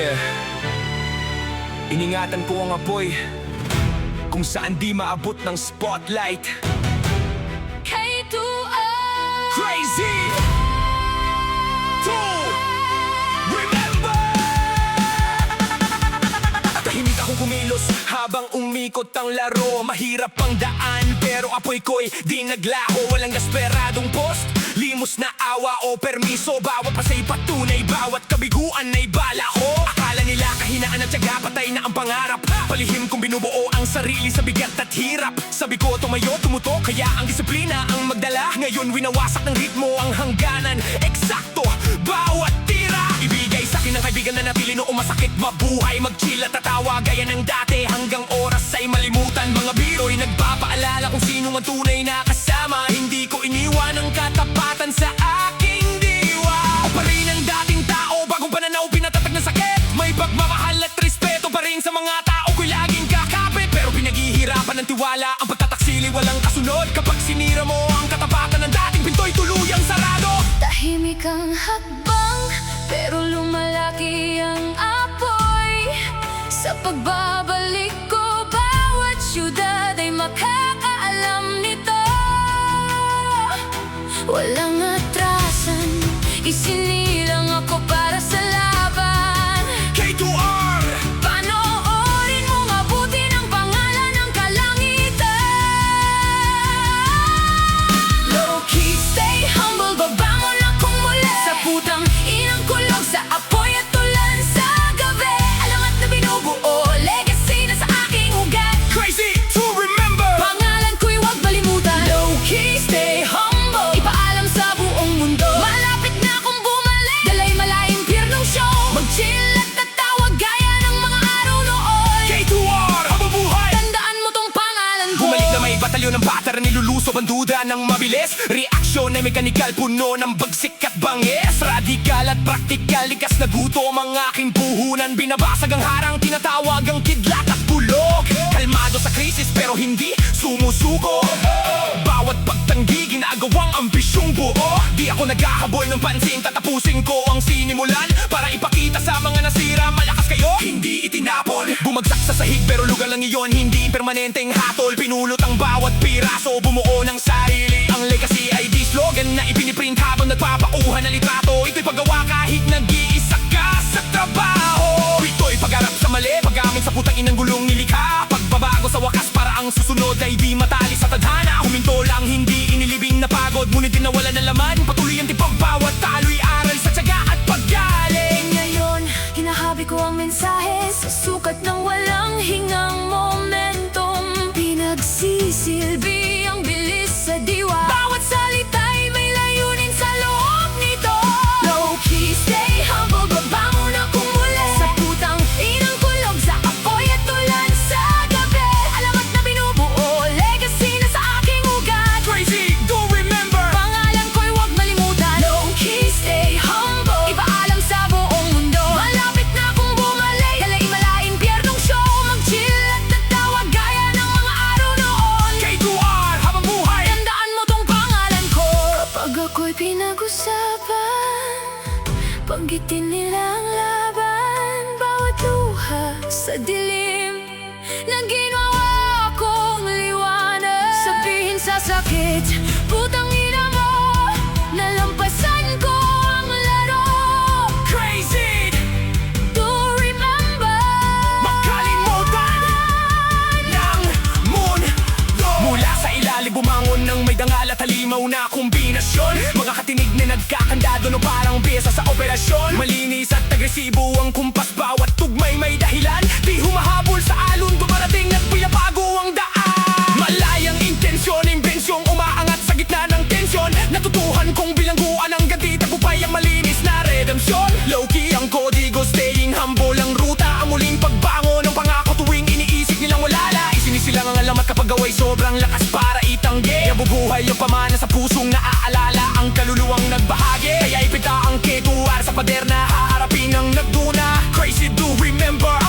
Yeah. Iningatan ko ang apoy kung saan di maabot ng spotlight. K2R Crazy to remember. Tahimik akong kumilos habang umikot ang laro. Mahirap ang daan pero apoy ko'y di naglaho. Walang desperadong post, limos na awa o permiso. Bawat pasay patunay, bawat kabiguan ay bala ko. Akala nila kahinaan at tiyaga, patay na ang pangarap. Palihim kong binubuo ang sarili sa bigat at hirap. Sabi ko tumayo, tumuto, kaya ang disiplina ang magdala. Ngayon winawasak ng ritmo ang hangganan. Eksakto, bawat tira. Ibigay sa'kin ng kaibigan na napili noong masakit. Mabuhay, mag-chill at tatawa gaya ng dati. Hanggang oras ay malimutan. Mga biro'y nagpapaalala kung sino ang tunay na kasama. Hindi ko iniwan ang katapatan sa aking diwa. Pa rin ang dating tao, bagong pananaw, pinatatag ng sakit. May pagmamahal at respeto pa rin sa mga tao ko'y laging kakapit. Pero pinaghihirapan ng tiwala ang pagtataksili, walang kasunod. Kapag sinira mo ang katapatan ng dating pinto'y tuluyang sarado. Tahimik ang hakbang, pero lumalaki ang apoy. Sa pagbabalik ko, bawat syudad ay makakaalam nito. Walang atrasan, isinilang ako para sa laban. K2R! Panoorin mo mabuti ng pangalan ng kalangitan. Low-key, stay humble, babangon akong muli. Sa putang inang kulog, sa apoy at tulan sa gabi. Alangat na binubuo, legacy na sa aking ugat. Crazy to remember. Pangalan ko'y huwag malimutan. Low-key, stay humble, ipaalam sa buong mundo. Malapit na akong bumalik, dalay malayang piernong show. Mag-chill at tatawa gaya ng mga araw noon. K2R, habang buhay. Tandaan mo tong pangalan ko. Bumalik na may batalyon ng batar, nilulusob ang duda ng mabilis. Reaksyon ay mekanikal, puno ng bagsik at bangis. Radikal at praktikal, likas na gutom ang aking puhunan. Binabasag ang harang, tinatawag ang kidlat at bulog. Kalmado sa krisis pero hindi sumusuko. Bawat pagtanggi, ginagawang ambisyong buo. Di ako naghahabol ng pansin, tatapusin ko ang sinimulan. Para ipakita sa mga nasira, malakas kayo, hindi itinapon. Bumagsak sa sahig pero lugar lang iyon, hindi permanenteng hatol. Pinulot ang bawat piraso, bumuo ng sarili. Ang legacy ay di slogan na ipiniprint habang nagpapauhan ng litrato. Ito'y paggawa kahit nag-iisa ka sa trabaho. Ito'y pag-arap sa mali, pag-amin sa putang inang gulong nilikha. Pagbabago sa wakas para ang susunod ay di matali sa tadhana. Huminto lang, hindi inilibing na pagod, ngunit di nawala ng laman. Patuloy ang tipag bawat talo'y aral sa tiyaga at paggaling. Ngayon, hinahabi ko ang mensahe sa sukat ng walang hingang momentum. Pinagsisilbi ang bilis sa diwa. Bawat salita'y may layunin sa loob nito. Low-key, stay humble, babangon akong muli. Sa putang inang kulog, sa apoy at tulan sa gabi. Alamat na binubuo, legacy na sa aking ugat. Crazy, do remember. Pangalan ko'y huwag malimutan. Low-key, stay humble, ipaalam sa buong mundo. Malapit na akong bumalik, dalay malaing piernong show. Mag-chill at tatawa gaya ng mga araw noon. K2R, habang buhay. Tandaan mo tong pangalan ko. Kapag ako'y pinag-usapan, panggitin nila ang laban. Bawat luha sa dilim na ginawa kong liwanag. Sabihin sa sakit, putang ina mo, nalampasan ko ang laro. Crazy To remember, makalimutan ng mundo. Mula sa ilalim bumangon ng may dangal at halimaw na kombinasyon. Mga katinig na nagkakandado no parang pyesa sa operasyon. Malinis at agresibo ang kumpas, bawat tugmay may dahilan. Di humahabol sa alon, dumarating at pinabago ang daan. Malayang intensyon, imbensyong umaangat sa gitna ng tensyon. Natutuhan kong bilangguan ang ganti, tagumpay ang malinis na redempsyon. Low-key ang kodigo, staying humble ang ruta. Ang muling pagbango ng pangako tuwing iniisip nilang walala. Isinisilang ang alamat kapag gaway sobrang lakas para itanggi. Nabubuhay yung pamana sa pusong naaalala ang kaluluwang nagbahagi. Kaya ipita ang K2R sa pader na haharapin ang nagduna. Crazy, do remember.